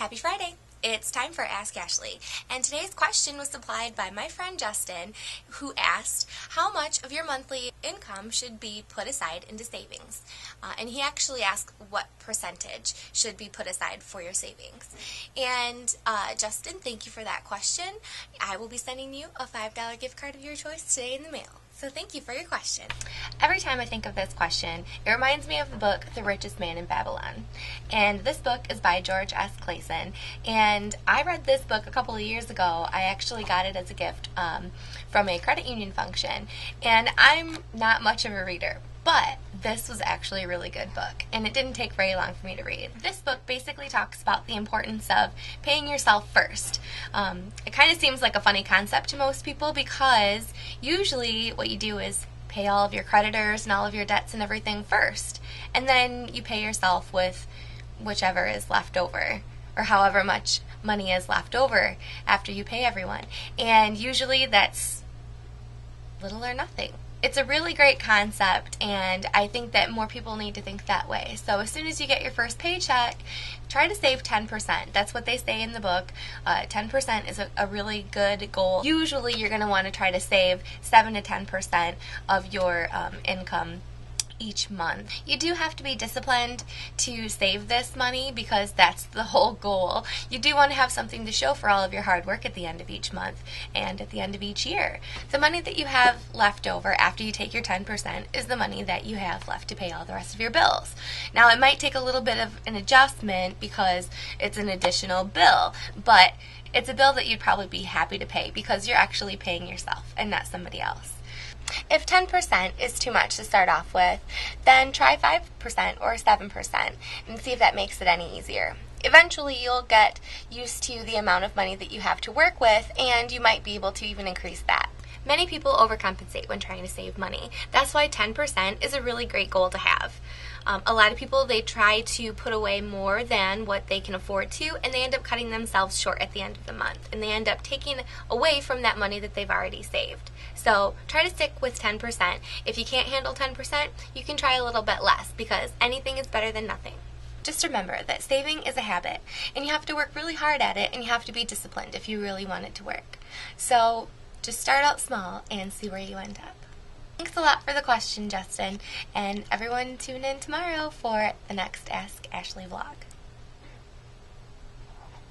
Happy Friday! It's time for Ask Ashley, and today's question was supplied by my friend Justin, who asked how much of your monthly income should be put aside into savings. And he actually asked what percentage should be put aside for your savings. And Justin, thank you for that question. I will be sending you a $5 gift card of your choice today in the mail. So thank you for your question. Every time I think of this question, it reminds me of the book The Richest Man in Babylon. And this book is by George S. Clason. And I read this book a couple of years ago. I actually got it as a gift from a credit union function. And I'm not much of a reader, but this was actually a really good book, and it didn't take very long for me to read. This book basically talks about the importance of paying yourself first. It kind of seems like a funny concept to most people because usually what you do is pay all of your creditors and all of your debts and everything first, and then you pay yourself with whichever is left over, or however much money is left over after you pay everyone. And usually that's little or nothing. It's a really great concept, and I think that more people need to think that way. So as soon as you get your first paycheck, try to save 10%. That's what they say in the book. 10% is a really good goal. Usually you're going to want to try to save 7 to 10% of your income each month. You do have to be disciplined to save this money because that's the whole goal. You do want to have something to show for all of your hard work at the end of each month and at the end of each year. The money that you have left over after you take your 10% is the money that you have left to pay all the rest of your bills. Now it might take a little bit of an adjustment because it's an additional bill, but it's a bill that you'd probably be happy to pay because you're actually paying yourself and not somebody else. If 10% is too much to start off with, then try 5% or 7% and see if that makes it any easier. Eventually you'll get used to the amount of money that you have to work with, and you might be able to even increase that. Many people overcompensate when trying to save money. That's why 10% is a really great goal to have. A lot of people, they try to put away more than what they can afford to, and they end up cutting themselves short at the end of the month, and they end up taking away from that money that they've already saved. So try to stick with 10%. If you can't handle 10%, you can try a little bit less because anything is better than nothing. Just remember that saving is a habit, and you have to work really hard at it, and you have to be disciplined if you really want it to work. So just start out small and see where you end up. Thanks a lot for the question, Justin, and everyone tune in tomorrow for the next Ask Ashley vlog.